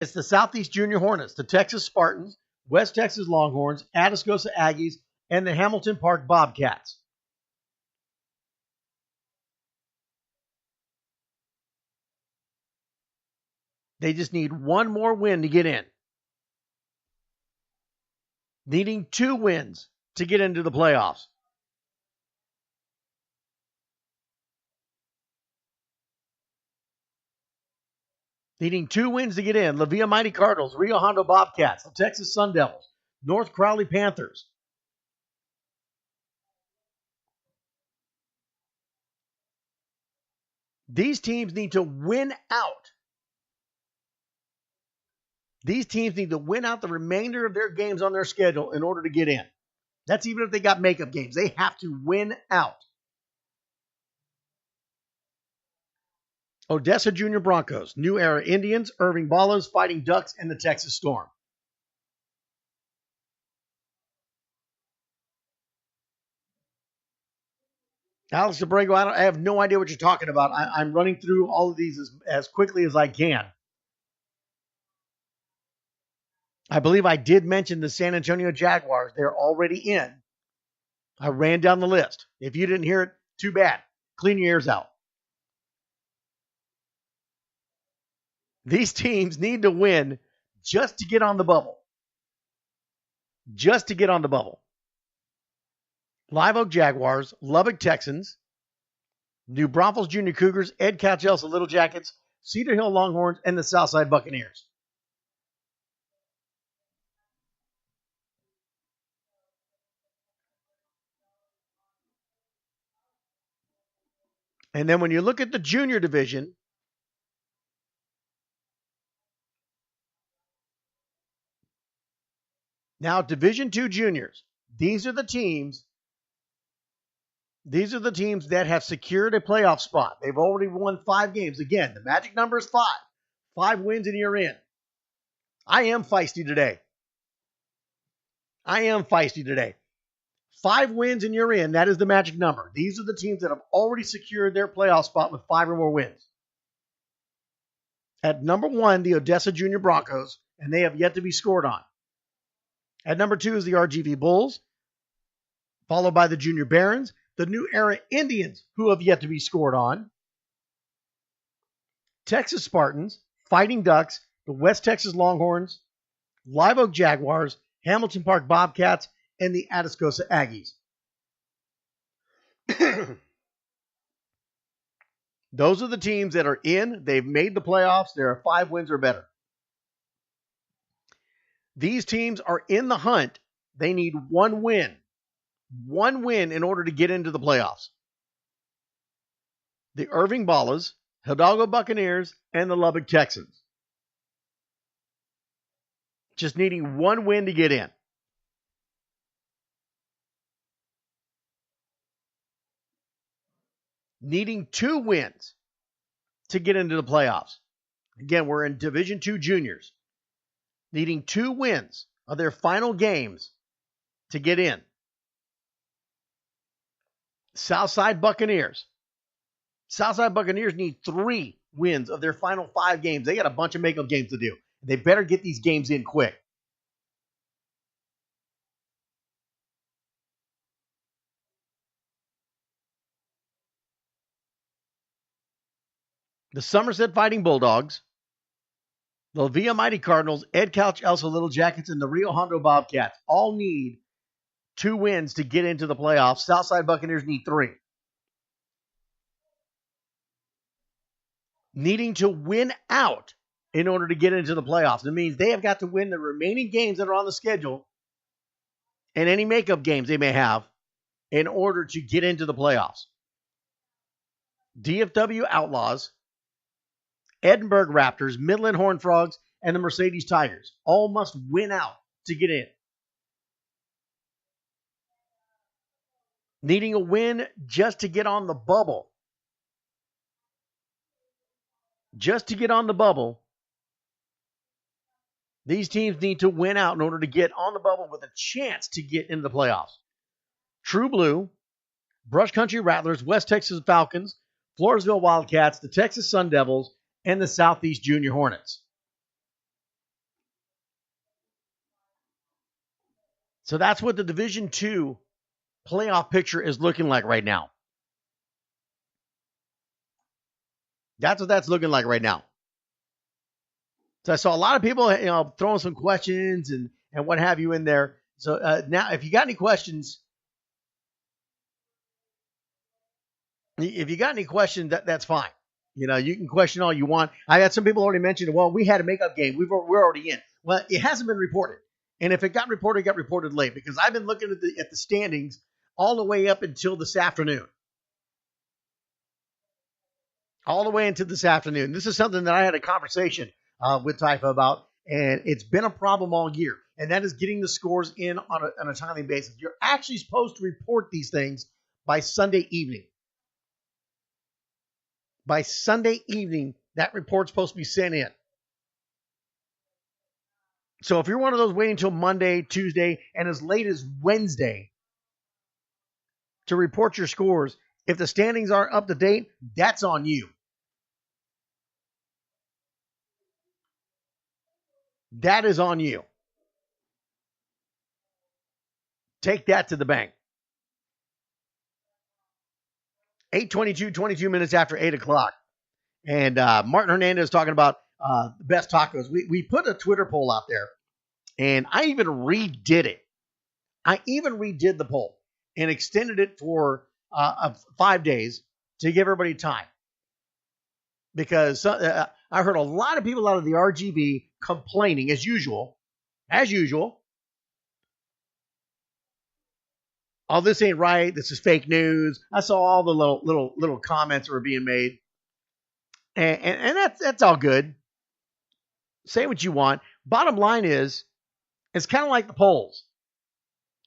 It's the Southeast Junior Hornets, the Texas Spartans, West Texas Longhorns, Atascosa Aggies, and the Hamilton Park Bobcats. They just need one more win to get in. Needing 2 wins to get into the playoffs. Needing 2 wins to get in. La Villa Mighty Cardinals, Rio Hondo Bobcats, the Texas Sun Devils, North Crowley Panthers. These teams need to win out. These teams need to win out the remainder of their games on their schedule in order to get in. That's even if they got makeup games. They have to win out. Odessa Junior Broncos, New Era Indians, Irving Ballas, Fighting Ducks, and the Texas Storm. Alex Abrego, I have no idea what you're talking about. I'm running through all of these as quickly as I can. I believe I did mention the San Antonio Jaguars. They're already in. I ran down the list. If you didn't hear it, too bad. Clean your ears out. These teams need to win just to get on the bubble. Just to get on the bubble. Live Oak Jaguars, Lubbock Texans, New Braunfels Junior Cougars, Ed Couch-Elsa Little Jackets, Cedar Hill Longhorns, and the Southside Buccaneers. And then when you look at the junior division, now Division II juniors, these are the teams that have secured a playoff spot. They've already won 5 games. Again, the magic number is 5. 5 wins and you're in. I am feisty today. 5 wins and you're in. That is the magic number. These are the teams that have already secured their playoff spot with 5 or more wins. At number 1, the Odessa Junior Broncos, and they have yet to be scored on. At number 2 is the RGV Bulls, followed by the Junior Barons, the New Era Indians, who have yet to be scored on, Texas Spartans, Fighting Ducks, the West Texas Longhorns, Live Oak Jaguars, Hamilton Park Bobcats, and the Atascosa Aggies. Those are the teams that are in. They've made the playoffs. There are 5 wins or better. These teams are in the hunt. They need 1 win. 1 win in order to get into the playoffs. The Irving Ballas, Hidalgo Buccaneers, and the Lubbock Texans. Just needing 1 win to get in. Needing 2 wins to get into the playoffs. Again, we're in Division II juniors. Needing 2 wins of their final games to get in. Southside Buccaneers. Southside Buccaneers need 3 wins of their final 5 games. They got a bunch of makeup games to do. They better get these games in quick. The Somerset Fighting Bulldogs, the La Villa Mighty Cardinals, Ed Couch-Elsa Little Jackets, and the Rio Hondo Bobcats all need 2 wins to get into the playoffs. Southside Buccaneers need 3. Needing to win out in order to get into the playoffs. It means they have got to win the remaining games that are on the schedule and any makeup games they may have in order to get into the playoffs. DFW Outlaws, Edinburgh Raptors, Midland Horned Frogs, and the Mercedes Tigers all must win out to get in. Needing a win just to get on the bubble. Just to get on the bubble, these teams need to win out in order to get on the bubble with a chance to get into the playoffs. True Blue, Brush Country Rattlers, West Texas Falcons, Floresville Wildcats, the Texas Sun Devils, and the Southeast Junior Hornets. So that's what the Division II playoff picture is looking like right now. That's what that's looking like right now. So I saw a lot of people, throwing some questions and what have you in there. So now, if you got any questions, that's fine. You can question all you want. I had some people already mentioned, well, we had a makeup game. We're already in. Well, it hasn't been reported. And if it got reported, it got reported late, because I've been looking at the standings all the way up until this afternoon. All the way into this afternoon. This is something that I had a conversation with Taifa about, and it's been a problem all year. And that is getting the scores in on a timely basis. You're actually supposed to report these things by Sunday evening. By Sunday evening, that report's supposed to be sent in. So if you're one of those waiting until Monday, Tuesday, and as late as Wednesday to report your scores, if the standings aren't up to date, that's on you. That is on you. Take that to the bank. 8:22, 22 minutes after 8 o'clock. And Martin Hernandez talking about the best tacos. We put a Twitter poll out there, and I even redid it. I even redid the poll and extended it for 5 days to give everybody time. Because I heard a lot of people out of the RGV complaining, as usual. Oh, this ain't right. This is fake news. I saw all the little comments that were being made. And that's all good. Say what you want. Bottom line is, it's kind of like the polls.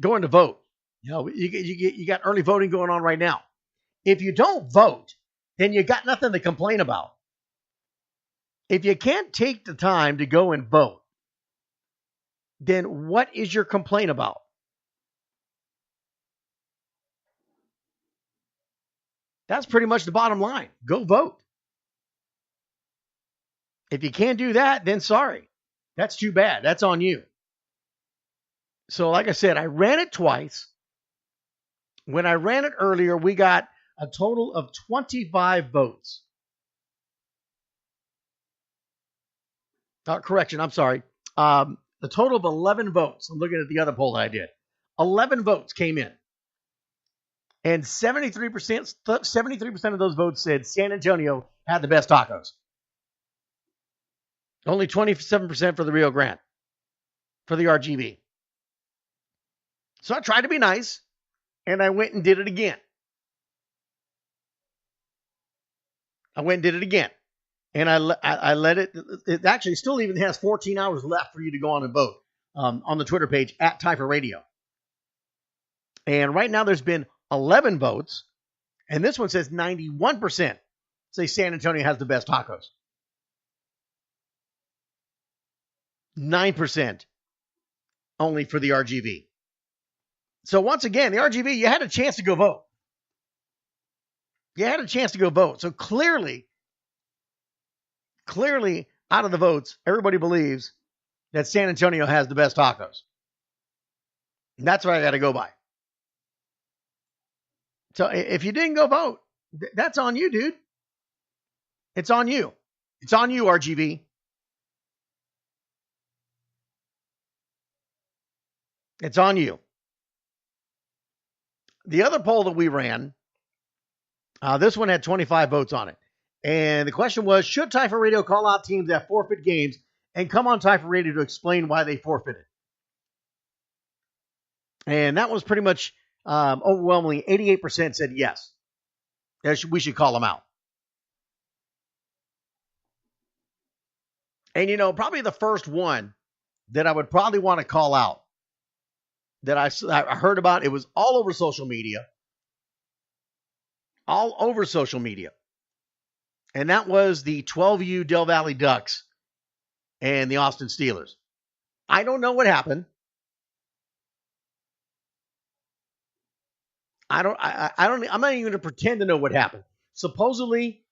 Going to vote. You got early voting going on right now. If you don't vote, then you got nothing to complain about. If you can't take the time to go and vote, then what is your complaint about? That's pretty much the bottom line. Go vote. If you can't do that, then sorry. That's too bad. That's on you. So like I said, I ran it twice. When I ran it earlier, we got a total of 25 votes. Correction, I'm sorry. The total of 11 votes. I'm looking at the other poll that I did. 11 votes came in. And 73% of those votes said San Antonio had the best tacos. Only 27% for the Rio Grande, for the RGV. So I tried to be nice, and I went and did it again. And I let it actually still even has 14 hours left for you to go on and vote on the Twitter page at Taifa Radio. And right now there's been 11 votes, and this one says 91% say San Antonio has the best tacos. 9% only for the RGV. So once again, the RGV, you had a chance to go vote. So clearly, out of the votes, everybody believes that San Antonio has the best tacos. And that's what I got to go by. So if you didn't go vote, that's on you, dude. It's on you. It's on you, RGV. It's on you. The other poll that we ran, this one had 25 votes on it. And the question was, should Taifa Radio call out teams that forfeit games and come on Taifa Radio to explain why they forfeited? And that was pretty much overwhelmingly 88% said yes. We should call them out. And, probably the first one that I would probably want to call out that I heard about, it was all over social media. And that was the 12U Del Valley Ducks and the Austin Steelers. I don't know what happened. I'm not even going to pretend to know what happened. Supposedly,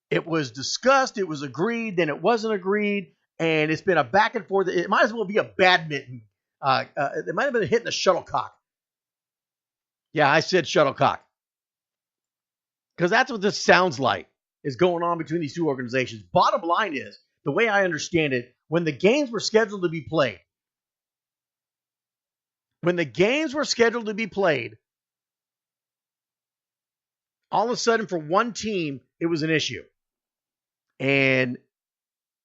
it was discussed, it was agreed, then it wasn't agreed, and it's been a back and forth. It might as well be a badminton It might have been hitting the shuttlecock. Yeah, I said shuttlecock. Because that's what this sounds like is going on between these two organizations. Bottom line is, the way I understand it, when the games were scheduled to be played, all of a sudden for one team, it was an issue. And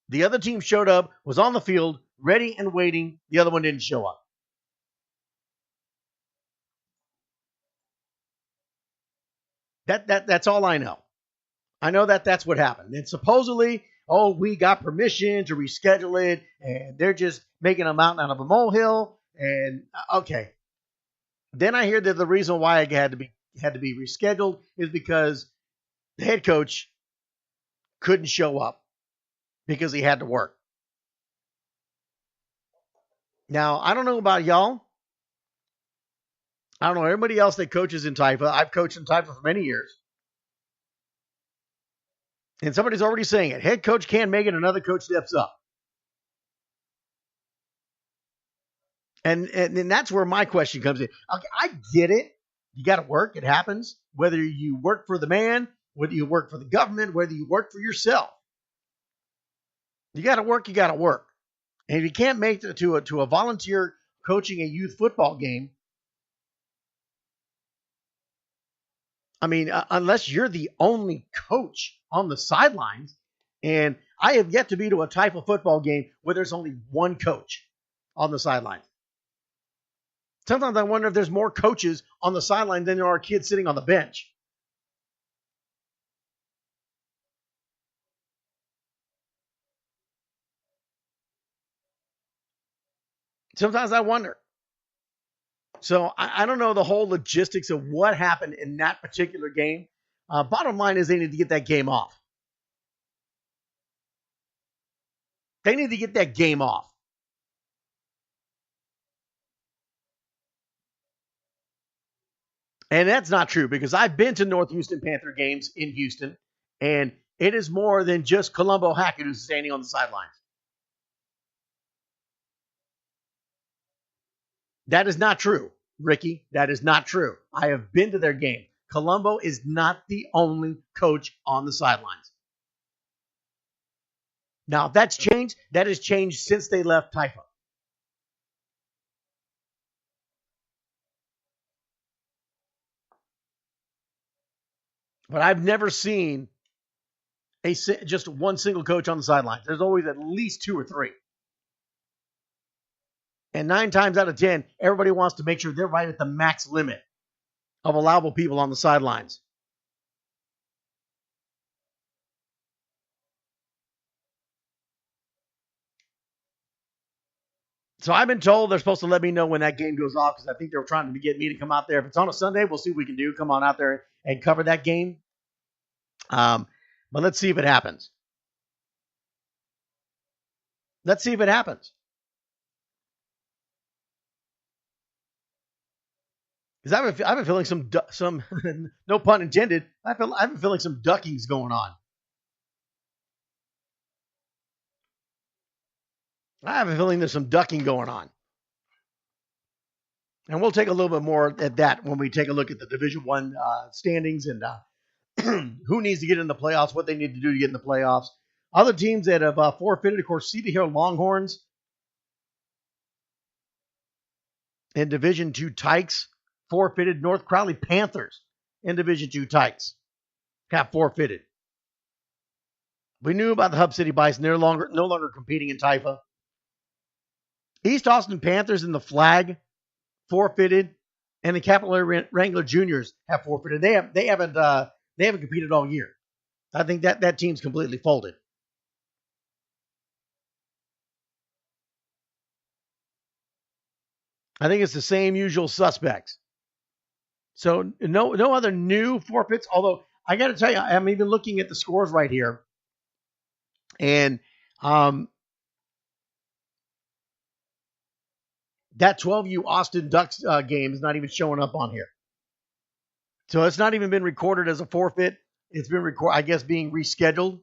the other team showed up, was on the field, ready and waiting. The other one didn't show up. That's all I know. I know that's what happened. And supposedly, we got permission to reschedule it, and they're just making a mountain out of a molehill. And okay. Then I hear that the reason why it had to be rescheduled is because the head coach couldn't show up because he had to work. Now, I don't know about y'all. I don't know everybody else that coaches in Taifa. I've coached in Taifa for many years. And somebody's already saying it. Head coach can't make it, another coach steps up. And that's where my question comes in. Okay, I get it. You got to work. It happens. Whether you work for the man, whether you work for the government, whether you work for yourself. You got to work. You got to work. And if you can't make it to a volunteer coaching a youth football game, I mean, unless you're the only coach on the sidelines, and I have yet to be to a Taifa football game where there's only one coach on the sidelines. Sometimes I wonder if there's more coaches on the sideline than there are kids sitting on the bench. Sometimes I wonder. So I don't know the whole logistics of what happened in that particular game. Bottom line is they need to get that game off. They need to get that game off. And that's not true because I've been to North Houston Panther games in Houston, and it is more than just Colombo Hackett who's standing on the sidelines. That is not true, Ricky. That is not true. I have been to their game. Colombo is not the only coach on the sidelines. Now, if that's changed, that has changed since they left Taifa. But I've never seen just one single coach on the sidelines. There's always at least two or three. And 9 times out of 10, everybody wants to make sure they're right at the max limit of allowable people on the sidelines. So I've been told they're supposed to let me know when that game goes off because I think they were trying to get me to come out there. If it's on a Sunday, we'll see what we can do. Come on out there and cover that game. But let's see if it happens. Let's see if it happens. Because I've been feeling some no pun intended. I've been feeling some duckings going on. I have a feeling there's some ducking going on. And we'll take a little bit more at that when we take a look at the Division I standings and who needs to get in the playoffs, what they need to do to get in the playoffs. Other teams that have forfeited, of course, Cedar Hill Longhorns and Division II Tykes forfeited. North Crowley Panthers in Division II Tykes have forfeited. We knew about the Hub City Bison. They're no longer competing in Taifa. East Austin Panthers and the Flag forfeited, and the Capital Area Wrangler Juniors have forfeited. They haven't competed all year. I think that team's completely folded. I think it's the same usual suspects. So no other new forfeits. Although I got to tell you, I'm even looking at the scores right here, and that 12U Austin Ducks game is not even showing up on here. So it's not even been recorded as a forfeit. It's been being rescheduled.